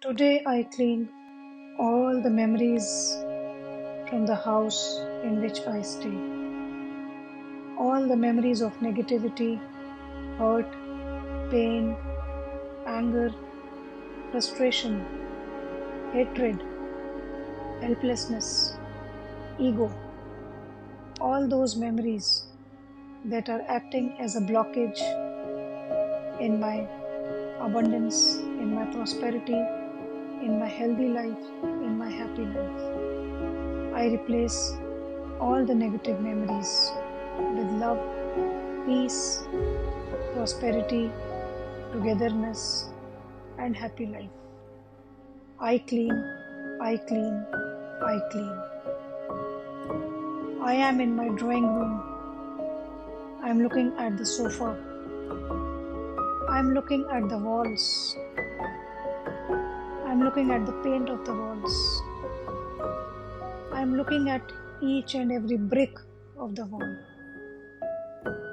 Today I clean all the memories from the house in which I stay. All the memories of negativity, hurt, pain, anger, frustration, hatred, helplessness, ego. All those memories that are acting as a blockage in my abundance, in my prosperity, in my healthy life, in my happy life. I replace all the negative memories with love, peace, prosperity, togetherness, and happy life. I clean, I clean, I clean. I am in my drawing room. I am looking at the sofa. I am looking at the walls. I am looking at the paint of the walls. I am looking at each and every brick of the wall.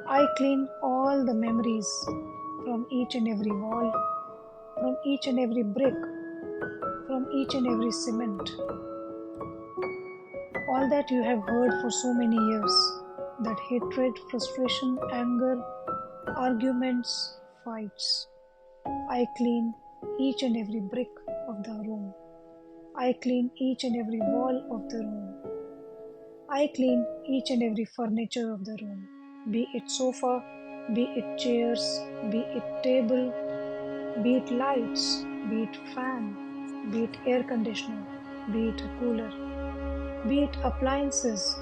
I clean all the memories from each and every wall, from each and every brick, from each and every cement. All that you have heard for so many years, that hatred, frustration, anger, arguments, fights. I clean each and every brick of the room. I clean each and every wall of the room. I clean each and every furniture of the room, be it sofa, be it chairs, be it table, be it lights, be it fan, be it air conditioner, be it a cooler, be it appliances,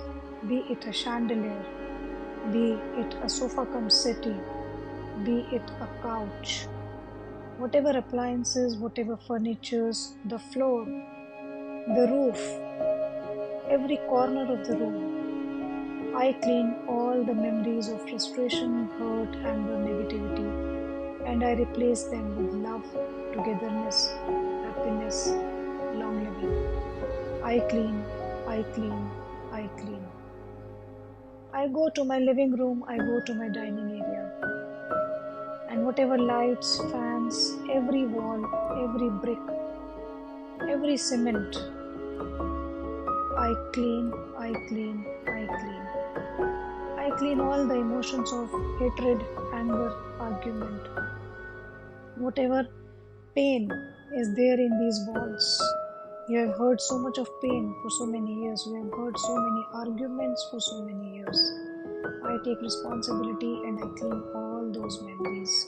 be it a chandelier, be it a sofa cum settee, be it a couch. Whatever appliances, whatever furnitures, the floor, the roof, every corner of the room, I clean all the memories of frustration, hurt, anger, negativity, and I replace them with love, togetherness, happiness, long living. I clean, I clean, I clean. I go to my living room, I go to my dining area, and whatever lights, fans, every wall, every brick, every cement, I clean, I clean, I clean. I clean all the emotions of hatred, anger, argument, whatever pain is there in these walls. You have heard so much of pain for so many years. You have heard so many arguments for so many years. I take responsibility and I clean all those memories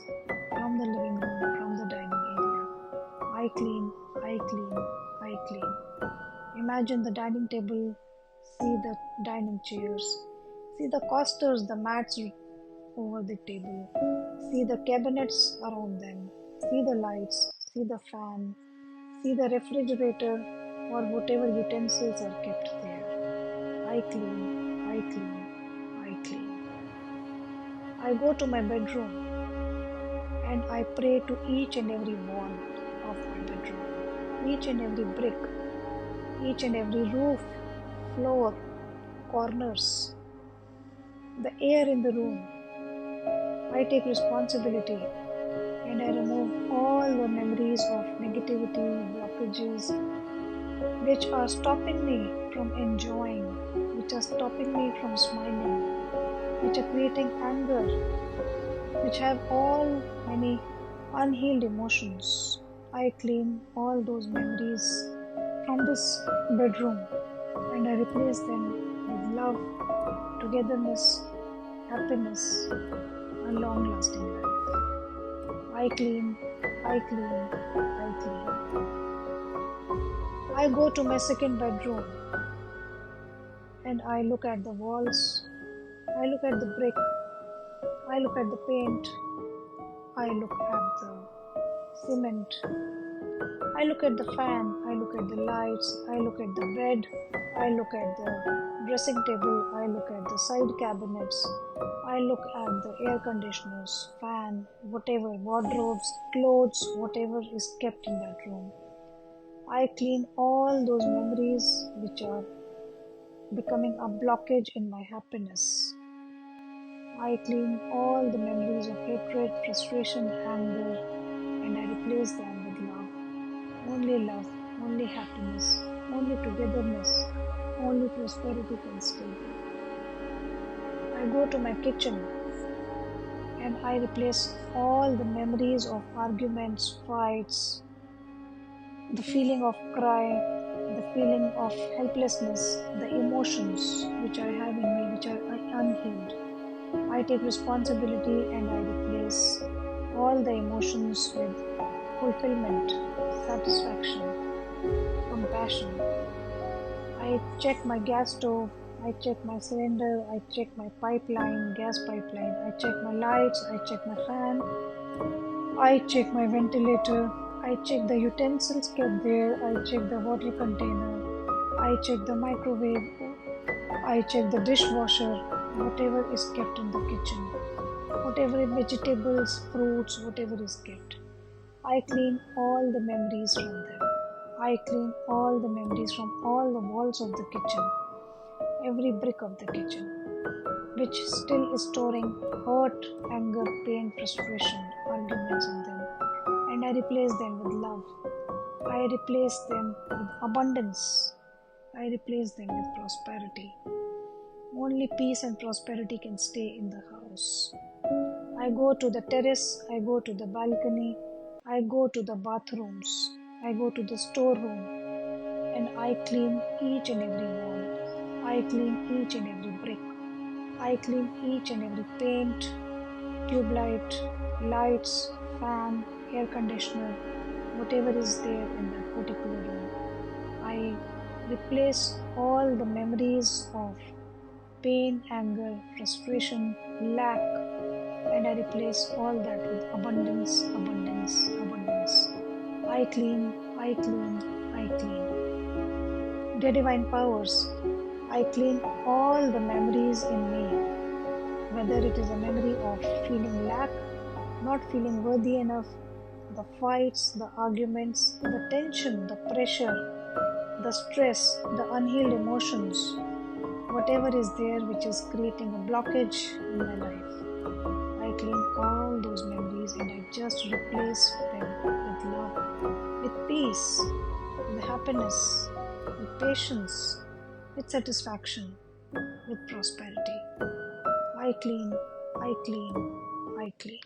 from the living room, from the dining area. I clean, I clean, I clean. Imagine the dining table, see the dining chairs, see the coasters, the mats over the table, see the cabinets around them, see the lights, see the fan, see the refrigerator or whatever utensils are kept there. I clean, I clean, I clean. I go to my bedroom and I pray to each and every wall of my bedroom, each and every brick, each and every roof, floor, corners, the air in the room. I take responsibility and I remove all the memories of negativity, blockages, which are stopping me from enjoying, which are stopping me from smiling, which are creating anger, which have all many unhealed emotions. I clean all those memories from this bedroom and I replace them with love, togetherness, happiness, and long lasting life. I clean, I clean, I clean. I go to my second bedroom and I look at the walls, I look at the brick, I look at the paint, I look at the cement, I look at the fan, I look at the lights, I look at the bed, I look at the dressing table, I look at the side cabinets, I look at the air conditioners, fan, whatever, wardrobes, clothes, whatever is kept in that room. I clean all those memories which are becoming a blockage in my happiness. I clean all the memories of hatred, frustration, anger, and I replace them with love, only love, only happiness, only togetherness, only prosperity can stay. I go to my kitchen and I replace all the memories of arguments, fights, the feeling of cry, the feeling of helplessness, the emotions which I have in me which are unhealed. I take responsibility and I replace all the emotions with fulfillment, satisfaction, compassion. I check my gas stove, I check my cylinder, I check my pipeline, gas pipeline, I check my lights, I check my fan, I check my ventilator, I check the utensils kept there, I check the water container, I check the microwave, I check the dishwasher, whatever is kept in the kitchen, whatever vegetables, fruits, whatever is kept. I clean all the memories from them. I clean all the memories from all the walls of the kitchen, every brick of the kitchen, which still is storing hurt, anger, pain, frustration, arguments in them. And I replace them with love. I replace them with abundance. I replace them with prosperity. Only peace and prosperity can stay in the house. I go to the terrace, I go to the balcony, I go to the bathrooms, I go to the storeroom, and I clean each and every wall. I clean each and every brick. I clean each and every paint, tube light, lights, fan, air conditioner, whatever is there in that particular room. I replace all the memories of pain, anger, frustration, lack, and I replace all that with abundance, abundance, abundance. I clean, I clean, I clean. Dear Divine Powers, I clean all the memories in me, whether it is a memory of feeling lack, not feeling worthy enough, the fights, the arguments, the tension, the pressure, the stress, the unhealed emotions, whatever is there which is creating a blockage in my life. I clean all those memories and I just replace them with love, with peace, with happiness, with patience, with satisfaction, with prosperity. I clean, I clean, I clean.